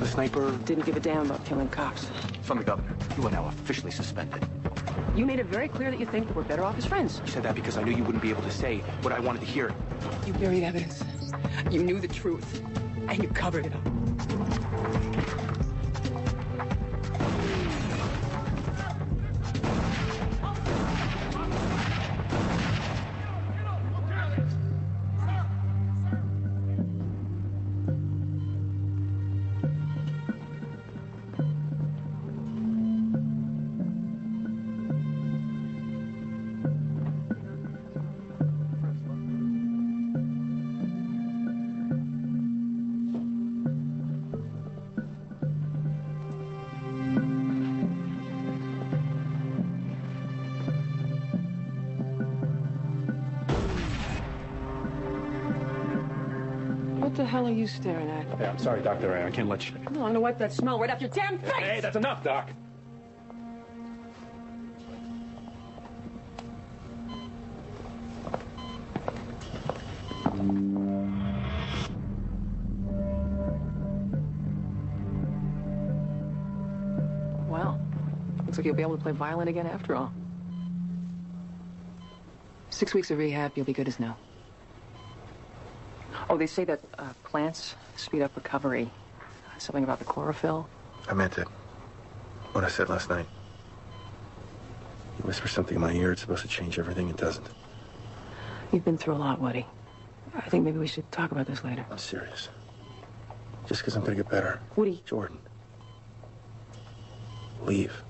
sniper? Didn't give a damn about killing cops. From the governor. You are now officially suspended. You made it very clear that you think that we're better off as friends. You said that because I knew you wouldn't be able to say what I wanted to hear. You buried evidence. You knew the truth, and you covered it up. What the hell are you staring at? Hey, I'm sorry, Dr. Ray. I can't let you... I'm gonna wipe that smell right off your damn face! Hey, that's enough, Doc. Well, looks like you'll be able to play violin again after all. 6 weeks of rehab, you'll be good as new. Oh, they say that plants speed up recovery. Something about the chlorophyll. I meant it. What I said last night. You whisper something in my ear, it's supposed to change everything. It doesn't. You've been through a lot, Woody. I think maybe we should talk about this later. I'm serious. Just because I'm gonna get better. Woody. Jordan. Leave.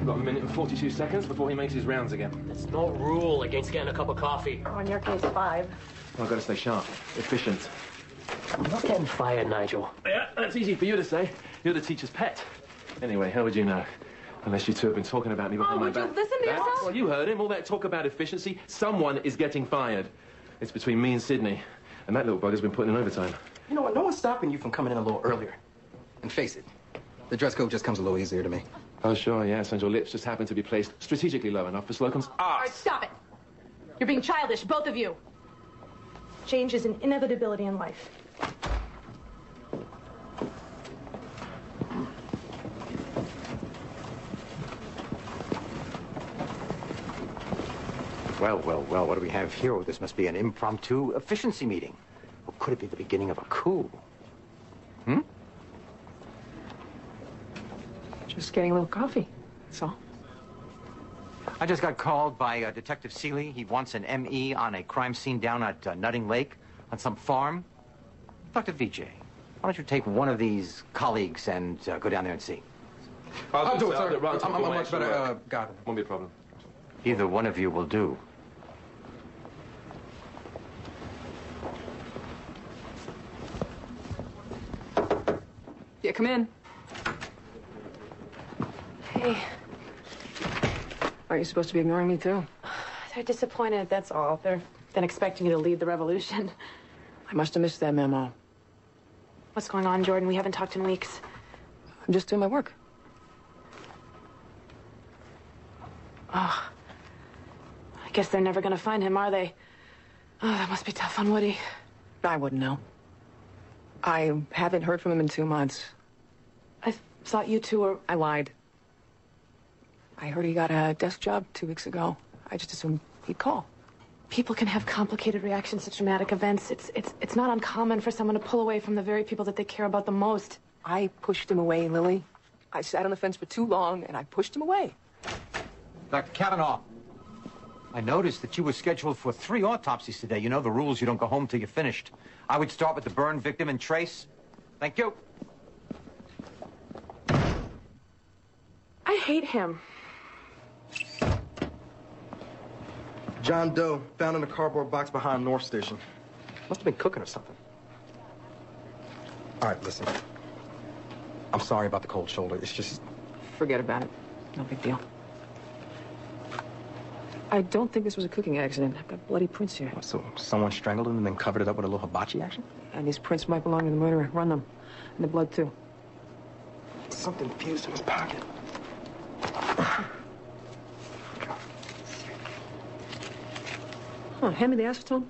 Got a minute and 42 seconds before he makes his rounds again. There's no rule against getting a cup of coffee. Oh, in your case, 5. I've got to stay sharp, efficient. I'm not getting fired, Nigel. Yeah, that's easy for you to say. You're the teacher's pet. Anyway, how would you know? Unless you two have been talking about me behind my back. Would you listen to yourself? Well, you heard him. All that talk about efficiency. Someone is getting fired. It's between me and Sydney. And that little bugger's been putting in overtime. You know what? No one's stopping you from coming in a little earlier. And face it, the dress code just comes a little easier to me. Oh, sure, yes. And your lips just happen to be placed strategically low enough for Slocum's All arse. right, stop it. You're being childish, both of you. Change is an inevitability in life. Well, well, well, what do we have here? Oh, this must be an impromptu efficiency meeting. Or could it be the beginning of a coup? Hmm? Just getting a little coffee, that's all. I just got called by Detective Seeley. He wants an ME on a crime scene down at Nutting Lake on some farm. Dr. Vijay, why don't you take one of these colleagues and go down there and see? I'll do it, sir. Right, I'm much better. Got it. Won't be a problem. Either one of you will do. Yeah, come in. Hey, Aren't you supposed to be ignoring me, too? they're disappointed, that's all. They're then expecting you to lead the revolution. I must have missed that memo. What's going on, Jordan? We haven't talked in weeks. I'm just doing my work. Oh, I guess they're never gonna find him, are they? Oh, that must be tough on Woody. I wouldn't know. I haven't heard from him in 2 months. I thought you two were... I lied. I heard he got a desk job 2 weeks ago. I just assumed he'd call. People can have complicated reactions to traumatic events. It's not uncommon for someone to pull away from the very people that they care about the most. I pushed him away, Lily. I sat on the fence for too long, and I pushed him away. Dr. Kavanaugh, I noticed that you were scheduled for 3 autopsies today. You know the rules. You don't go home till you're finished. I would start with the burn victim and trace. Thank you. I hate him. John Doe, found in a cardboard box behind North Station. Must have been cooking or something. All right, listen. I'm sorry about the cold shoulder. It's just... Forget about it. No big deal. I don't think this was a cooking accident. I've got bloody prints here. So someone strangled him and then covered it up with a little hibachi action? And these prints might belong to the murderer. Run them. And the blood, too. Something fused in his pocket. Oh, hand me the acetone.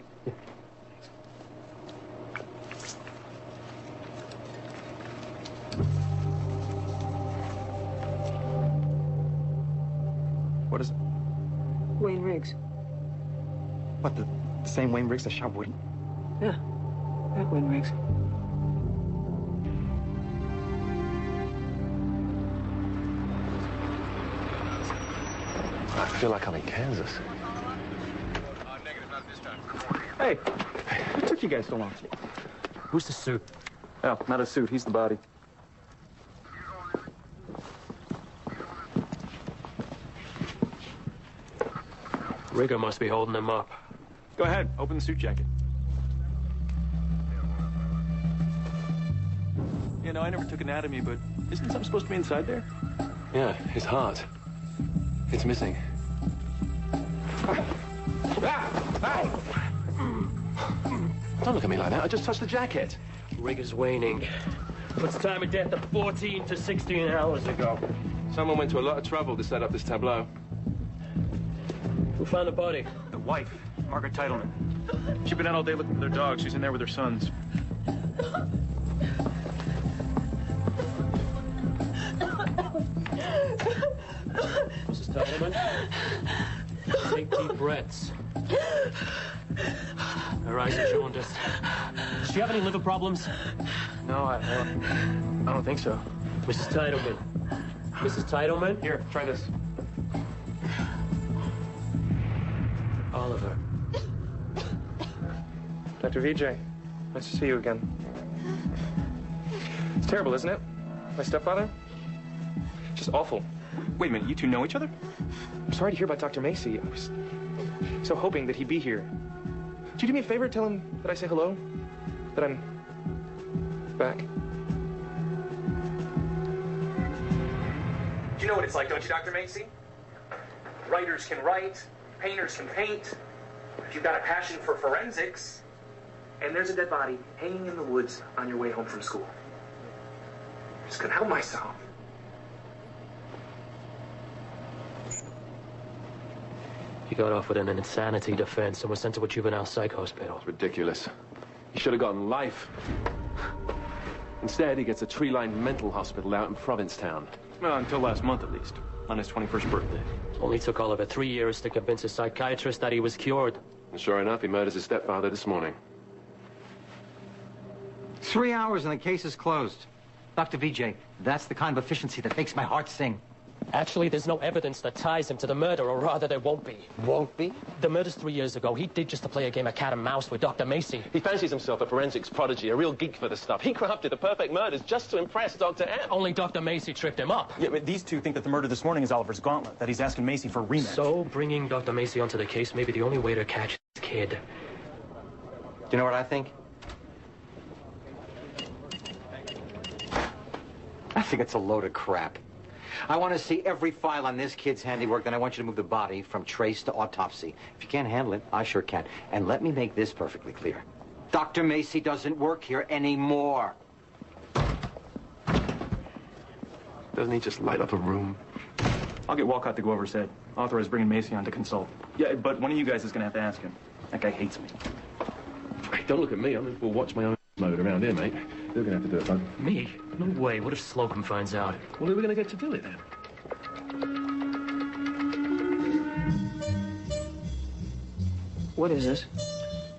What is it? Wayne Riggs. What, the same Wayne Riggs that shot Woody? Yeah, that Wayne Riggs. I feel like I'm in Kansas. Hey, what took you guys so long? Who's the suit? Oh, not a suit. He's the body. Rigger must be holding him up. Go ahead. Open the suit jacket. You know, I never took anatomy, but isn't something supposed to be inside there? Yeah, his heart. It's missing. Don't look at me like that. I just touched the jacket. Rigger's waning. What's the time of death? 14 to 16 hours ago. Someone went to a lot of trouble to set up this tableau. Who found the body? The wife, Margaret Titleman. She'd been out all day looking for their dog. She's in there with her sons. Mrs. Titleman? Take deep breaths. Her eyes are jaundiced. Does she have any liver problems? No, I don't think so. Mrs. Titleman. Mrs. Titleman? Here, try this. Oliver. Dr. Vijay, nice to see you again. It's terrible, isn't it? My stepfather? Just awful. Wait a minute, you two know each other? I'm sorry to hear about Dr. Macy. I was so hoping that he'd be here. Would you do me a favor? Tell him that I say hello? That I'm back? You know what it's like, don't you, Dr. Macy? Writers can write, painters can paint. If you've got a passion for forensics, and there's a dead body hanging in the woods on your way home from school, I just couldn't help myself. He got off with an insanity defense and was sent to a juvenile psych hospital. It's ridiculous. He should have gotten life. Instead, he gets a tree-lined mental hospital out in Provincetown. Well, until last month, at least. On his 21st birthday. Only took Oliver 3 years to convince a psychiatrist that he was cured. And sure enough, he murders his stepfather this morning. 3 hours and the case is closed. Dr. Vijay, that's the kind of efficiency that makes my heart sing. Actually, there's no evidence that ties him to the murder, or rather, there won't be. Won't be? The murder's 3 years ago. He did just to play a game of cat and mouse with Dr. Macy. He fancies himself a forensics prodigy, a real geek for the stuff. He crafted the perfect murders just to impress Dr. M. Only Dr. Macy tripped him up. Yeah, but these two think that the murder this morning is Oliver's gauntlet, that he's asking Macy for a rematch. So, bringing Dr. Macy onto the case may be the only way to catch this kid. Do you know what I think? I think it's a load of crap. I want to see every file on this kid's handiwork, then I want you to move the body from trace to autopsy. If you can't handle it, I sure can. And let me make this perfectly clear. Dr. Macy doesn't work here anymore. Doesn't he just light up a room? I'll get Walcott to go over his head. Authorize bringing Macy on to consult. Yeah, but one of you guys is going to have to ask him. That guy hates me. Hey, don't look at me. I'm in full watch my own mode around here, mate. You're going to have to do it, bud. Me? No way. What if Slocum finds out? Well, who are we going to get to do it then? What is this?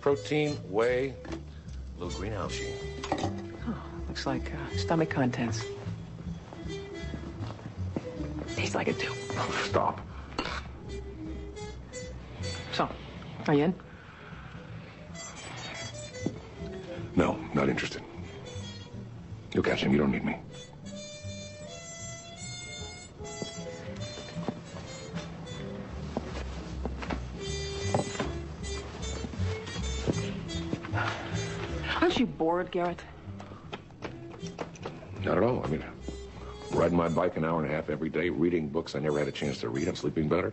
Protein, whey, a little green algae. Oh, looks like stomach contents. Tastes like it, too. Oh, stop. So, are you in? No, not interested. You'll catch him. You don't need me. Aren't you bored, Garrett? Not at all. I mean, I'm riding my bike an hour and a half every day, reading books I never had a chance to read. I'm sleeping better.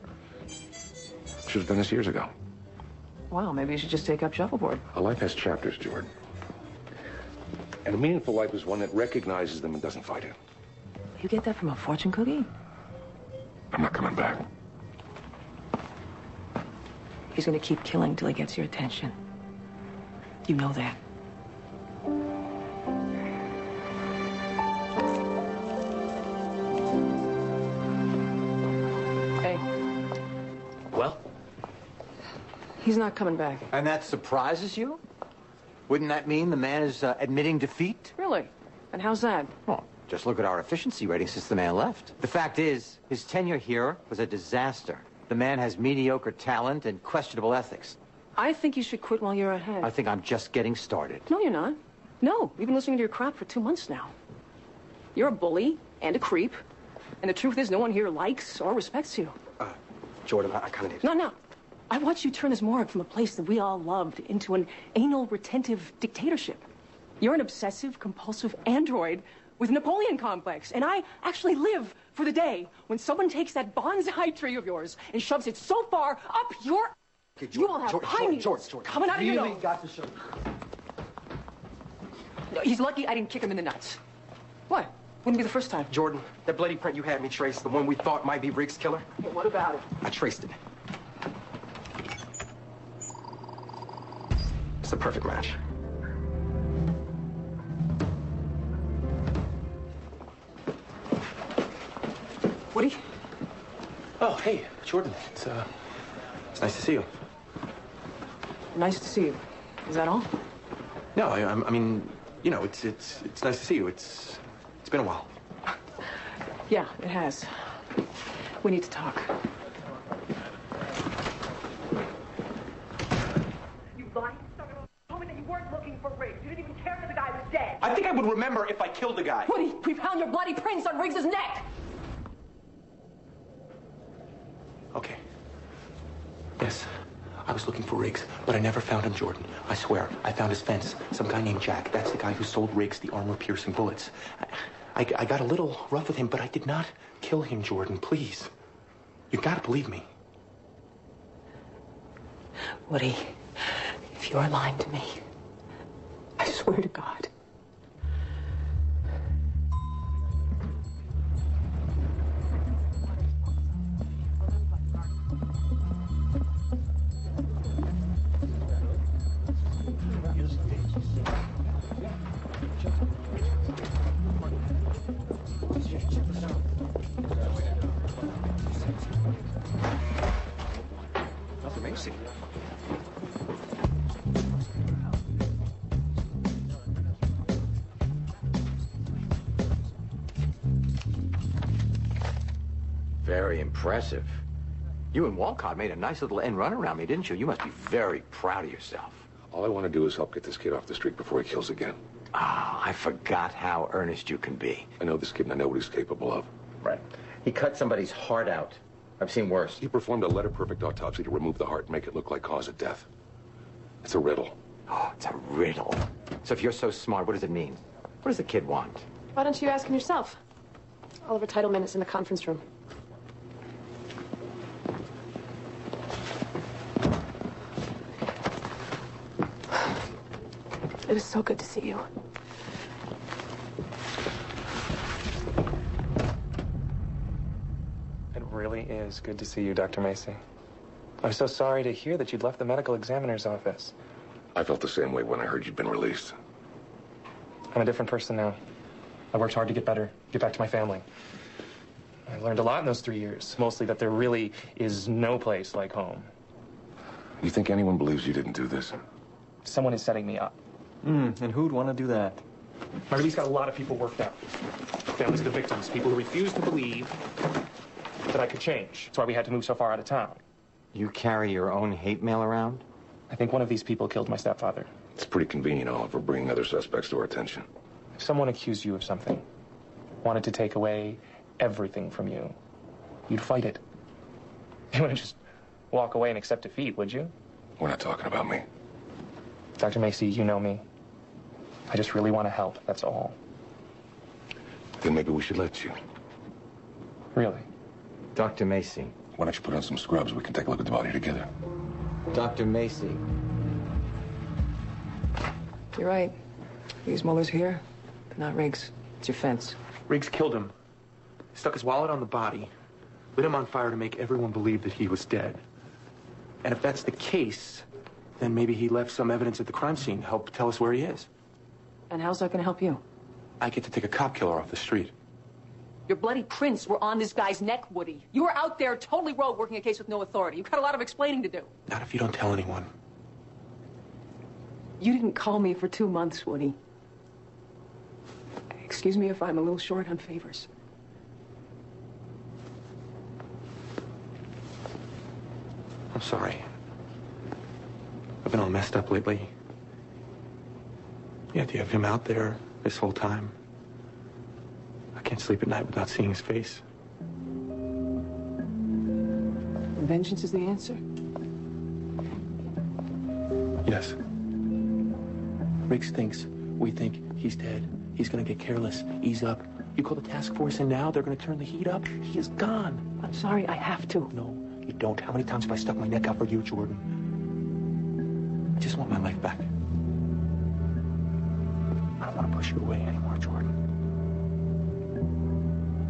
Should have done this years ago. Well, maybe you should just take up shuffleboard. A life has chapters, Jordan. And a meaningful life is one that recognizes them and doesn't fight it. You get that from a fortune cookie? I'm not coming back. He's gonna keep killing till he gets your attention. You know that. Hey. Well? He's not coming back. And that surprises you? Wouldn't that mean the man is admitting defeat? Really? And how's that? Well, just look at our efficiency rating since the man left. The fact is, his tenure here was a disaster. The man has mediocre talent and questionable ethics. I think you should quit while you're ahead. I think I'm just getting started. No, you're not. No, you've been listening to your crap for 2 months now. You're a bully and a creep. And the truth is, no one here likes or respects you. Jordan, I kind of need... No. I watched you turn this morgue from a place that we all loved into an anal retentive dictatorship. You're an obsessive, compulsive android with a Napoleon complex. And I actually live for the day when someone takes that bonsai tree of yours and shoves it so far up your... Okay, Jordan, you will have pine Jordan, coming out of your really nose. got to show you. No, he's lucky I didn't kick him in the nuts. What? Wouldn't be the first time. Jordan, that bloody print you had me trace, the one we thought might be Riggs' killer, Hey, what about it? I traced it. It's a perfect match. Woody? Oh, hey, Jordan. It's nice to see you. Nice to see you. Is that all? No, I mean, you know, it's nice to see you. It's been a while. Yeah, it has. We need to talk. You lied. Told me that you weren't looking for Riggs. You didn't even care that the guy was dead. I think I would remember if I killed the guy. Woody, we found your bloody prints on Riggs' neck! Okay. Yes, I was looking for Riggs, but I never found him, Jordan. I swear, I found his fence. Some guy named Jack. That's the guy who sold Riggs the armor-piercing bullets. I got a little rough with him, but I did not kill him, Jordan. Please. You've got to believe me. Woody, if you're lying to me, I swear to God. Dr. Macy. Very impressive. You and Walcott made a nice little end run around me, didn't you? You must be very proud of yourself. All I want to do is help get this kid off the street before he kills again. Ah, I forgot how earnest you can be. I know this kid and I know what he's capable of. Right. He cut somebody's heart out. I've seen worse. He performed a letter-perfect autopsy to remove the heart and make it look like cause of death. It's a riddle. Oh, it's a riddle. So if you're so smart, what does it mean? What does the kid want? Why don't you ask him yourself? Oliver Titleman is in the conference room. It is so good to see you. It really is good to see you, Dr. Macy. I was so sorry to hear that you'd left the medical examiner's office. I felt the same way when I heard you'd been released. I'm a different person now. I worked hard to get better, get back to my family. I learned a lot in those 3 years, mostly that there really is no place like home. You think anyone believes you didn't do this? Someone is setting me up. And who'd want to do that? My release got a lot of people worked up. Families of the victims, people who refused to believe that I could change. That's why we had to move so far out of town. You carry your own hate mail around? I think one of these people killed my stepfather. It's pretty convenient, Oliver, bringing other suspects to our attention. If someone accused you of something, wanted to take away everything from you, you'd fight it. You wouldn't just walk away and accept defeat, would you? We're not talking about me. Dr. Macy, you know me. I just really want to help, that's all. Then maybe we should let you. Really? Dr. Macy. Why don't you put on some scrubs? We can take a look at the body together. Dr. Macy. You're right. These Muller's here, but not Riggs. It's your fence. Riggs killed him. Stuck his wallet on the body, lit him on fire to make everyone believe that he was dead. And if that's the case, then maybe he left some evidence at the crime scene to help tell us where he is. And how's that going to help you? I get to take a cop killer off the street. Your bloody prints were on this guy's neck, Woody. You were out there totally rogue working a case with no authority. You've got a lot of explaining to do. Not if you don't tell anyone. You didn't call me for 2 months, Woody. Excuse me if I'm a little short on favors. I'm sorry. I've been all messed up lately. The idea of him out there this whole time. I can't sleep at night without seeing his face. Vengeance is the answer? Yes. Riggs thinks we think he's dead. He's gonna get careless, ease up. You call the task force in now, they're gonna turn the heat up. He is gone. I'm sorry, I have to. No, you don't. How many times have I stuck my neck out for you, Jordan? I just want my life back. I don't want to push you away anymore, Jordan.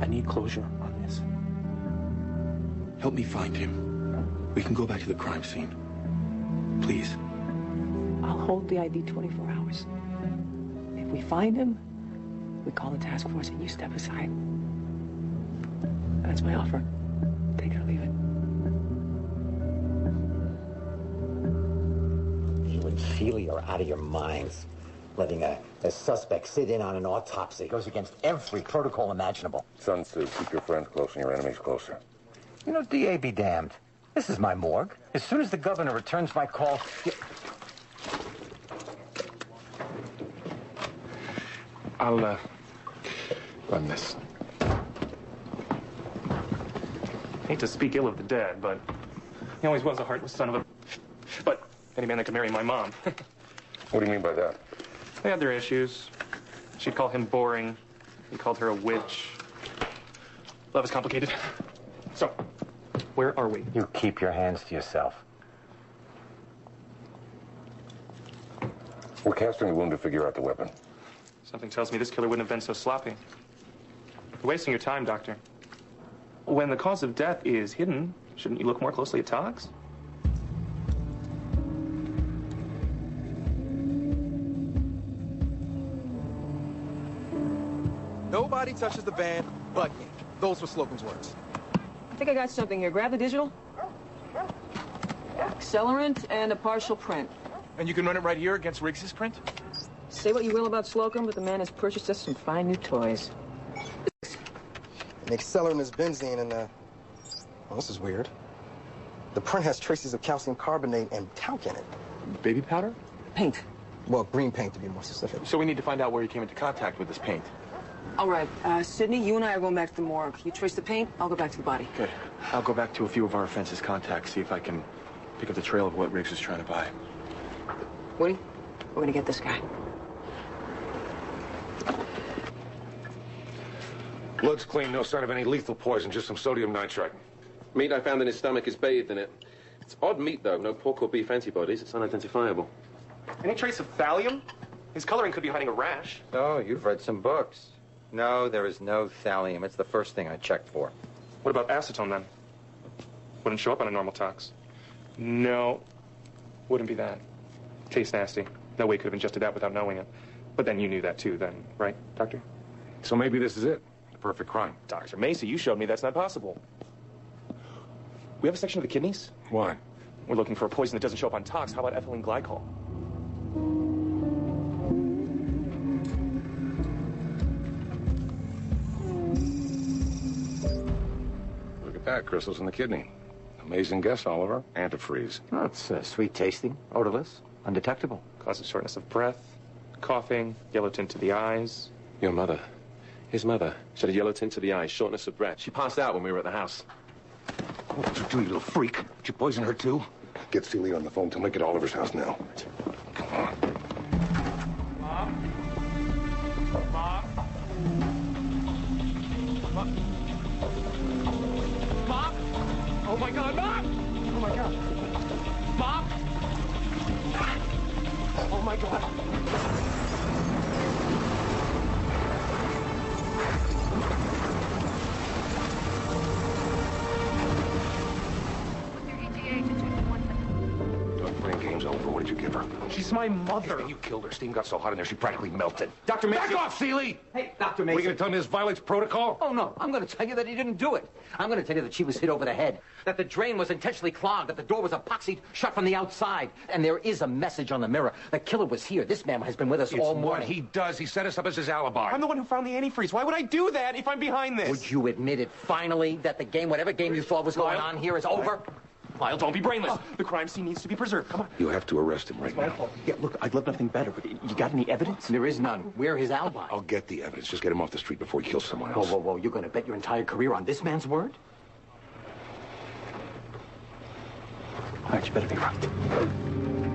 I need closure on this. Help me find him. We can go back to the crime scene. Please. I'll hold the ID 24 hours. If we find him, we call the task force and you step aside. That's my offer. Take it or leave it. You and Feely are out of your minds. Letting a suspect sit in on an autopsy goes against every protocol imaginable. Sun Tzu, keep your friends close and your enemies closer. You know, DA be damned. This is my morgue. As soon as the governor returns my call... I'll, run this. Hate to speak ill of the dead, but he always was a heartless son of a... But any man that could marry my mom. What do you mean by that? They had their issues. She'd call him boring. He called her a witch. Love is complicated. So, where are we? You keep your hands to yourself. We're casting the wound to figure out the weapon. Something tells me this killer wouldn't have been so sloppy. You're wasting your time, Doctor. When the cause of death is hidden, shouldn't you look more closely at tox? Nobody touches the van but me. Those were Slocum's words. I think I got something here. Grab the digital. Accelerant and a partial print. And you can run it right here against Riggs' print? Say what you will about Slocum, but the man has purchased us some fine new toys. An accelerant is benzene and Well, this is weird. The print has traces of calcium carbonate and talc in it. Baby powder? Paint. Well, green paint to be more specific. So we need to find out where he came into contact with this paint. All right, Sydney, you and I are going back to the morgue. You trace the paint, I'll go back to the body. Good. I'll go back to a few of our offense's contacts, see if I can pick up the trail of what Riggs is trying to buy. Woody, we're gonna get this guy. Blood's clean, no sign of any lethal poison, just some sodium nitrite. Meat I found in his stomach is bathed in it. It's odd meat, though. No pork or beef antibodies. It's unidentifiable. Any trace of thallium? His coloring could be hiding a rash. Oh, you've read some books. No, there is no thallium. It's the first thing I checked for. What about acetone, then? Wouldn't show up on a normal tox. No, wouldn't be that. Tastes nasty. No way could have ingested that without knowing it. But then you knew that, too, then, right, Doctor? So maybe this is it. The perfect crime. Dr. Macy, you showed me that's not possible. We have a section of the kidneys. Why? We're looking for a poison that doesn't show up on tox. How about ethylene glycol? Look at that, crystals in the kidney. Amazing guess, Oliver. Antifreeze. Oh, it's sweet tasting, odorless, undetectable. Causes shortness of breath, coughing, yellow tint to the eyes. Your mother. His mother. She had a yellow tint to the eyes, shortness of breath. She passed out when we were at the house. What did you do, you little freak? Did you poison her, too? Get Celia on the phone. Tell me to get Oliver's house now. Come on. Mom? Mom? Mom? Oh, my God, Mom! Oh, my God. Mom? Oh, my God. Brain game's over. What did you give her? She's my mother. You killed her. Steam got so hot in there, she practically melted. Dr. Macy. Back off, Seeley! Hey, Dr. Are Macy. you going to tell me this violates protocol? Oh, no. I'm going to tell you that he didn't do it. I'm going to tell you that she was hit over the head, that the drain was intentionally clogged, that the door was epoxied shut from the outside. And there is a message on the mirror. The killer was here. This man has been with us all morning. What he does. He set us up as his alibi. I'm the one who found the antifreeze. Why would I do that if I'm behind this? Would you admit it finally that the game, whatever game you thought was going on here, is over? Lyle, don't be brainless. The crime scene needs to be preserved. Come on. You have to arrest him right now. Yeah, look, I'd love nothing better, but you got any evidence? There is none. We're his alibi. I'll get the evidence. Just get him off the street before he kills someone Whoa, else. whoa, whoa. You're going to bet your entire career on this man's word? All right, you better be right.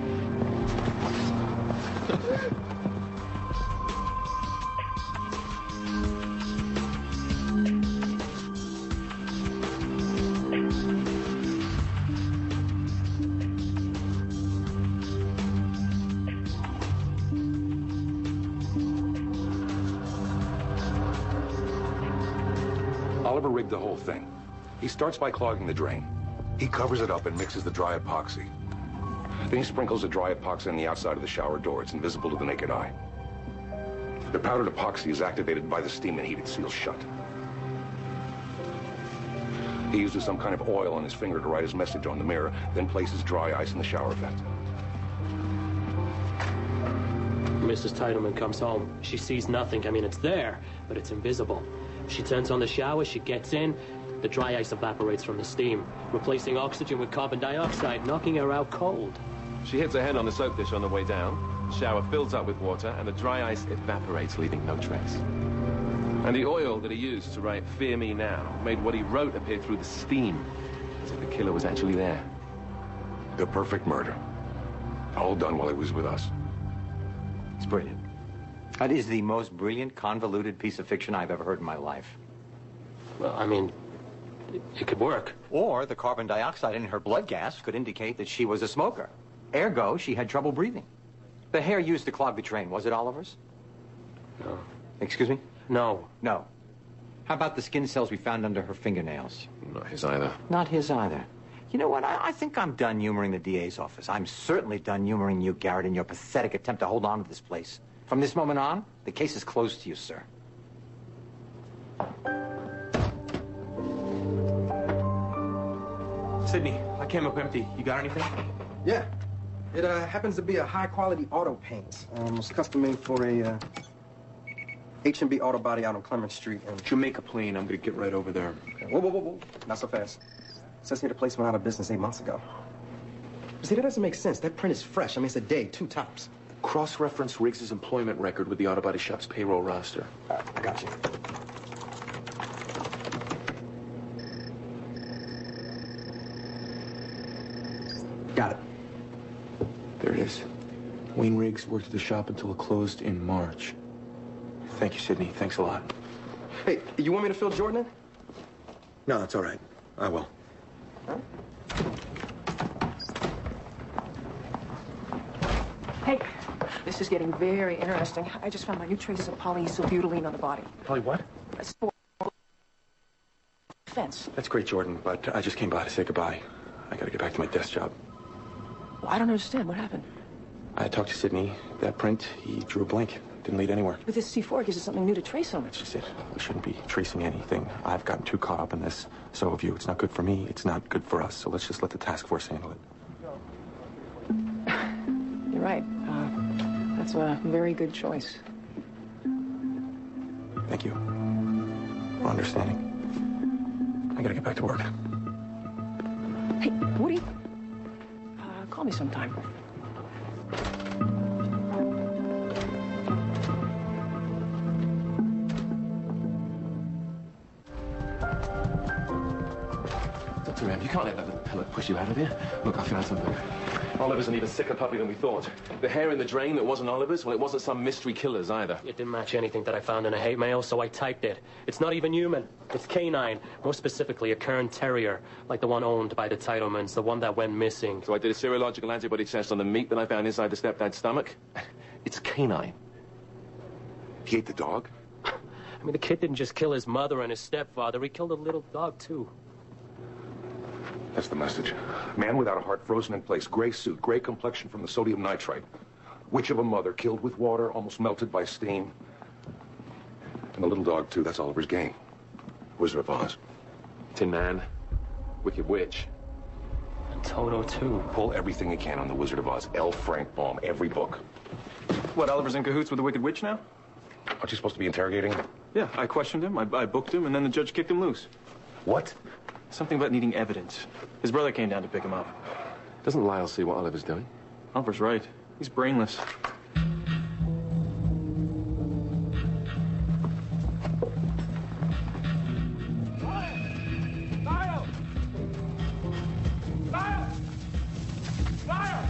Oliver rigged the whole thing. He starts by clogging the drain. He covers it up and mixes the dry epoxy. Then he sprinkles the dry epoxy on the outside of the shower door. It's invisible to the naked eye. The powdered epoxy is activated by the steam and heat. It seals shut. He uses some kind of oil on his finger to write his message on the mirror, then places dry ice in the shower vent. Mrs. Titleman comes home. She sees nothing. I mean, it's there, but it's invisible. She turns on the shower, she gets in, the dry ice evaporates from the steam, replacing oxygen with carbon dioxide, knocking her out cold. She hits her head on the soap dish on the way down. The shower fills up with water, and the dry ice evaporates, leaving no trace. And the oil that he used to write "Fear Me Now" made what he wrote appear through the steam, as if the killer was actually there. The perfect murder. All done while he was with us. It's brilliant. That is the most brilliant, convoluted piece of fiction I've ever heard in my life. Well, I mean, it could work. Or the carbon dioxide in her blood gas could indicate that she was a smoker. Ergo, she had trouble breathing. The hair used to clog the drain, was it Oliver's? No. Excuse me? No. No. How about the skin cells we found under her fingernails? Not his either. Not his either. You know what? I think I'm done humoring the DA's office. I'm certainly done humoring you, Garrett, in your pathetic attempt to hold on to this place. From this moment on, the case is closed to you, sir. Sydney, I came up empty. You got anything? Yeah. It happens to be a high-quality auto paint. It's custom made for a H&B auto body out on Clement Street. And Jamaica Plain. I'm gonna get right over there. whoa, whoa, whoa, whoa. Not so fast. Says here the place went out of business 8 months ago. See, that doesn't make sense. That print is fresh. I mean, it's a day, 2 tops. Cross-reference Riggs' employment record with the auto body shop's payroll roster. I got you. Got it. There it is. Wayne Riggs worked at the shop until it closed in March. Thank you, Sidney. Thanks a lot. Hey, you want me to fill Jordan in? No, it's all right. I will. Hey, this is getting very interesting. I just found my new traces of polyethylbutylene on the body. Polly, what? That's for fence. That's great, Jordan, but I just came by to say goodbye. I gotta get back to my desk job. Well, I don't understand. What happened? I talked to Sidney. That print, he drew a blank. Didn't lead anywhere. With this C4, it gives us something new to trace on it. That's just it. We shouldn't be tracing anything. I've gotten too caught up in this. So have you. It's not good for me. It's not good for us. So let's just let the task force handle it. You're right. That's a very good choice. Thank you for understanding. I gotta get back to work. Hey, Woody, call me sometime. Dr. Ma'am, you can't let that little pellet push you out of here. Look, I found something. Oliver's an even sicker puppy than we thought. The hair in the drain that wasn't Oliver's, well, it wasn't some mystery killer's either. It didn't match anything that I found in a hate mail, so I typed it. It's not even human. It's canine. More specifically, a Kern Terrier, like the one owned by the Titlemans, the one that went missing. So I did a serological antibody test on the meat that I found inside the stepdad's stomach. It's canine. He ate the dog? I mean, the kid didn't just kill his mother and his stepfather. He killed a little dog, too. That's the message. Man without a heart, frozen in place. Gray suit, gray complexion from the sodium nitrite. Witch of a mother, killed with water, almost melted by steam. And the little dog, too. That's Oliver's game. Wizard of Oz. Tin Man. Wicked Witch. And Toto, too. Pull everything you can on the Wizard of Oz. L. Frank Baum. Every book. What, Oliver's in cahoots with the Wicked Witch now? Aren't you supposed to be interrogating him? Yeah, I questioned him, I booked him, and then the judge kicked him loose. What? Something about needing evidence. His brother came down to pick him up. Doesn't Lyle see what Oliver's doing? Oliver's right. He's brainless. Lyle! Lyle! Lyle! Lyle!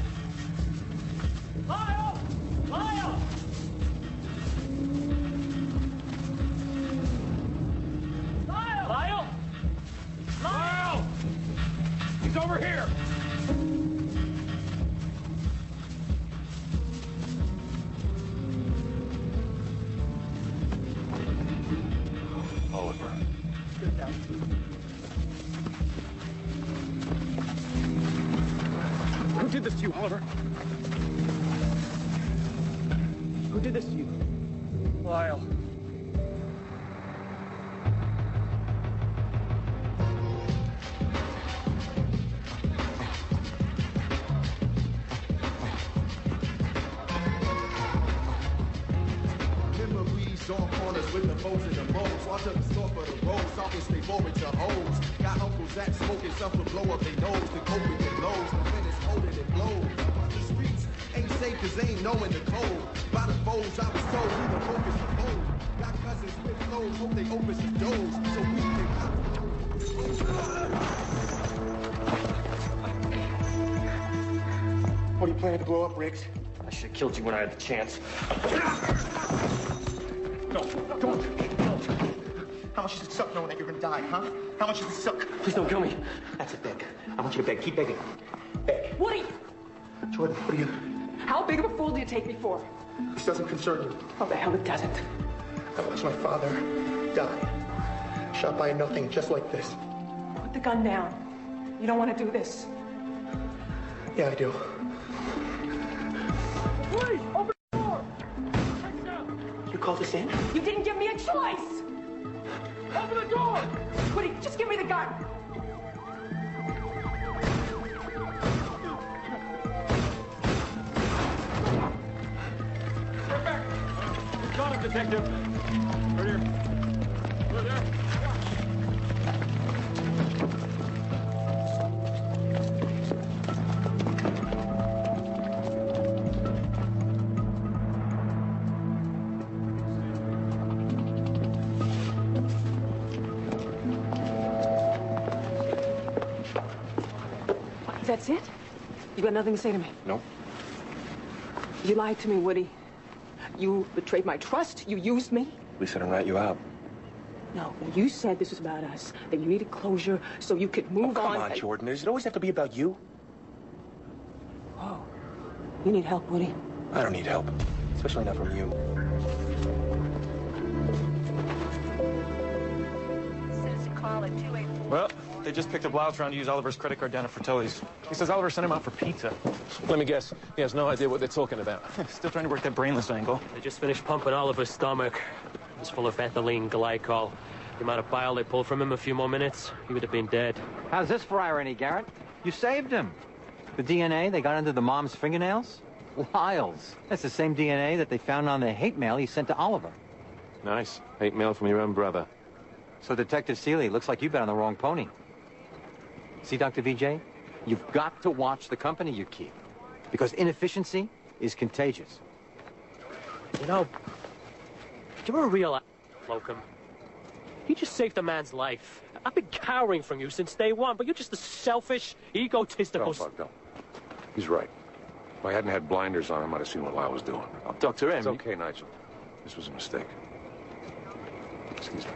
Lyle! Lyle! Lyle! Lyle! He's over here! Oliver. Who did this to you, Oliver? Who did this to you? Lyle. Memories on corners with the foes and the moles. Watch up the store for the rolls. Always stay forward to hoes. Got uncles that smoking stuff to blow up their nose. The coke with their nose. The finish holding it blows. The streets ain't safe cause they ain't knowing the code. By the foes I was told we the focus the foes. Got cousins with flows. Hope they open some doors. So we can What are you planning to blow up, Riggs? I should have killed you when I had the chance. No, don't. No. How much does it suck knowing that you're gonna die, huh? How much does it suck? Please don't kill me. That's it, beg. I want you to beg. Keep begging. Beg. Woody! Jordan, what are you? How big of a fool do you take me for? This doesn't concern you. Oh, the hell it doesn't. I watched my father die. Shot by nothing, just like this. Put the gun down. You don't want to do this. Yeah, I do. Please, open the door! You called us in? You didn't give me a choice! Open the door! Woody, just give me the gun! Get back! Got him, detective. Right here. Right there. That's it? You got nothing to say to me? No. You lied to me, Woody. You betrayed my trust. You used me. We said I'd rat you out. No, you said this was about us, that you needed closure so you could move on. Come on, Jordan. Does it always have to be about you? Oh, you need help, Woody. I don't need help, especially not from you. Citizen call at 284. Well, they just picked up Lyle trying to use Oliver's credit card down at Fratelli's. He says Oliver sent him out for pizza. Let me guess. He has no idea what they're talking about. Still trying to work that brainless angle. They just finished pumping Oliver's stomach. It was full of ethylene glycol. The amount of bile they pulled from him a few more minutes, he would have been dead. How's this for irony, Garrett? You saved him. The DNA they got under the mom's fingernails? Lyle's. That's the same DNA that they found on the hate mail he sent to Oliver. Nice. Hate mail from your own brother. So, Detective Seeley, looks like you've been on the wrong pony. See, Dr. VJ? You've got to watch the company you keep. Because inefficiency is contagious. You know, you're a real locum. You just saved a man's life. I've been cowering from you since day one, but you're just a selfish, egotistical... No, Buck, no. He's right. If I hadn't had blinders on, I might have seen what Lyle was doing. Oh, Dr. M. It's okay, Nigel. This was a mistake. Excuse me.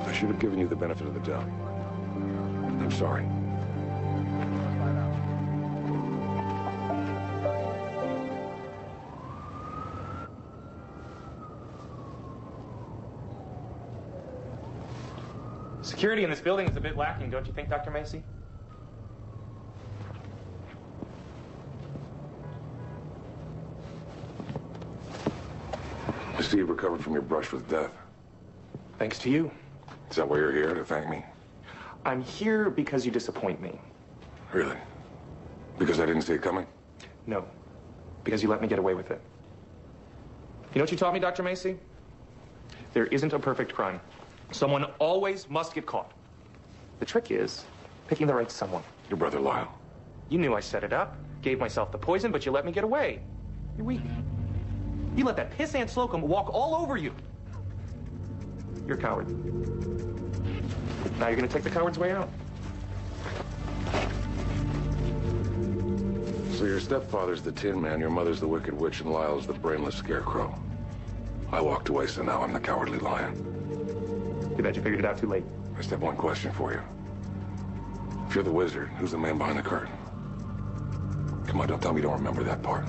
I should have given you the benefit of the doubt. I'm sorry. Security in this building is a bit lacking, don't you think, Dr. Macy? I see you've recovered from your brush with death. Thanks to you. Is that why you're here, to thank me? I'm here because you disappoint me. Really? Because I didn't see it coming? No, because you let me get away with it. You know what you taught me, Dr. Macy? There isn't a perfect crime. Someone always must get caught. The trick is picking the right someone. Your brother Lyle. You knew I set it up, gave myself the poison, but you let me get away. You're weak. You let that pissant Slocum walk all over you. You're a coward. Now you're gonna take the coward's way out. So your stepfather's the Tin Man, your mother's the Wicked Witch, and Lyle's the brainless scarecrow. I walked away, so now I'm the cowardly lion. Too bad you figured it out too late. I just have one question for you. If you're the wizard, who's the man behind the curtain? Come on, don't tell me you don't remember that part.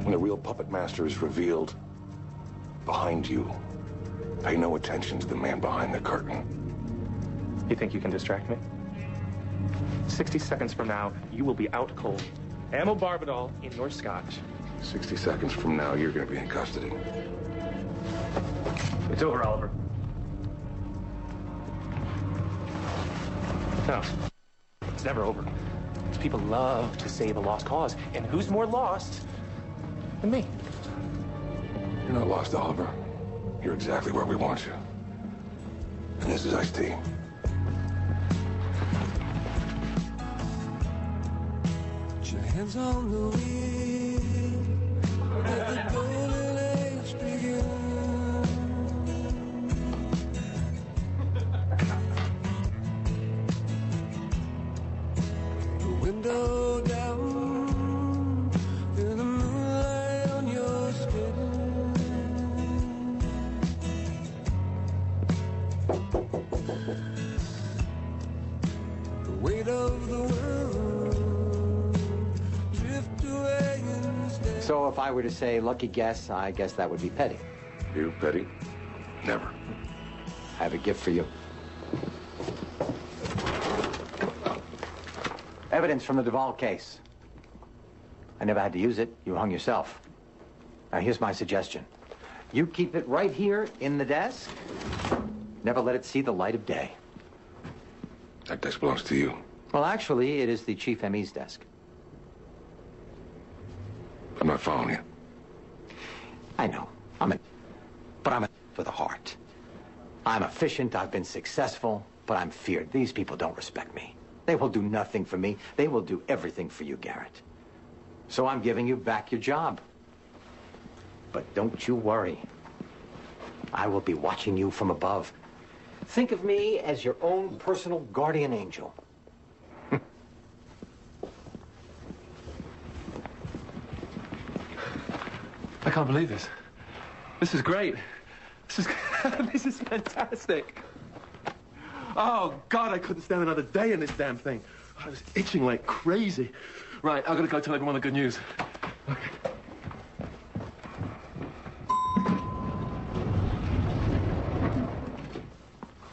When the real puppet master is revealed behind you, pay no attention to the man behind the curtain. You think you can distract me? 60 seconds from now, you will be out cold. Ammo Barbadol in your scotch. 60 seconds from now, you're going to be in custody. It's over, Oliver. No, it's never over. People love to save a lost cause, and who's more lost than me? You're not lost, Oliver. You're exactly where we want you. And this is Ice-T. Put your hands on the wheel. Let the golden age begin. The window down, feel the moonlight on your skin. The weight of the world drift away instead. So if I were to say lucky guess, I guess that would be petty. You, Petty? Never. I have a gift for you. Evidence from the Duvall case. I never had to use it. You hung yourself. Now, here's my suggestion. You keep it right here in the desk. Never let it see the light of day. That desk belongs to you. Well, actually, it is the Chief ME's desk. I'm not following you. I know. But I'm with a heart. I'm efficient, I've been successful, but I'm feared. These people don't respect me. They will do nothing for me. They will do everything for you, Garrett. So I'm giving you back your job. But don't you worry. I will be watching you from above. Think of me as your own personal guardian angel. I can't believe this. This is great. This is this is fantastic. Oh, God, I couldn't stand another day in this damn thing. I was itching like crazy. Right, I've got to go tell everyone the good news. Okay.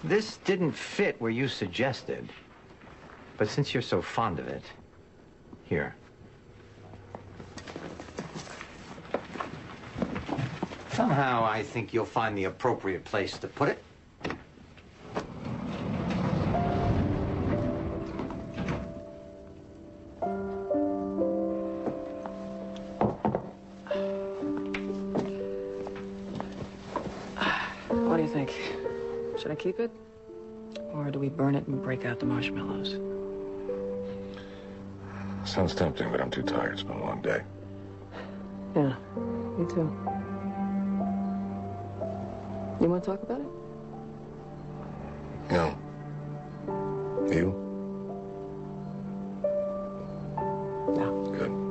This didn't fit where you suggested. But since you're so fond of it, here. Somehow I think you'll find the appropriate place to put it. What do you think? Should I keep it? Or do we burn it and break out the marshmallows? Sounds tempting, but I'm too tired. It's been a long day. Yeah, me too. You want to talk about it? No. You? No. Good.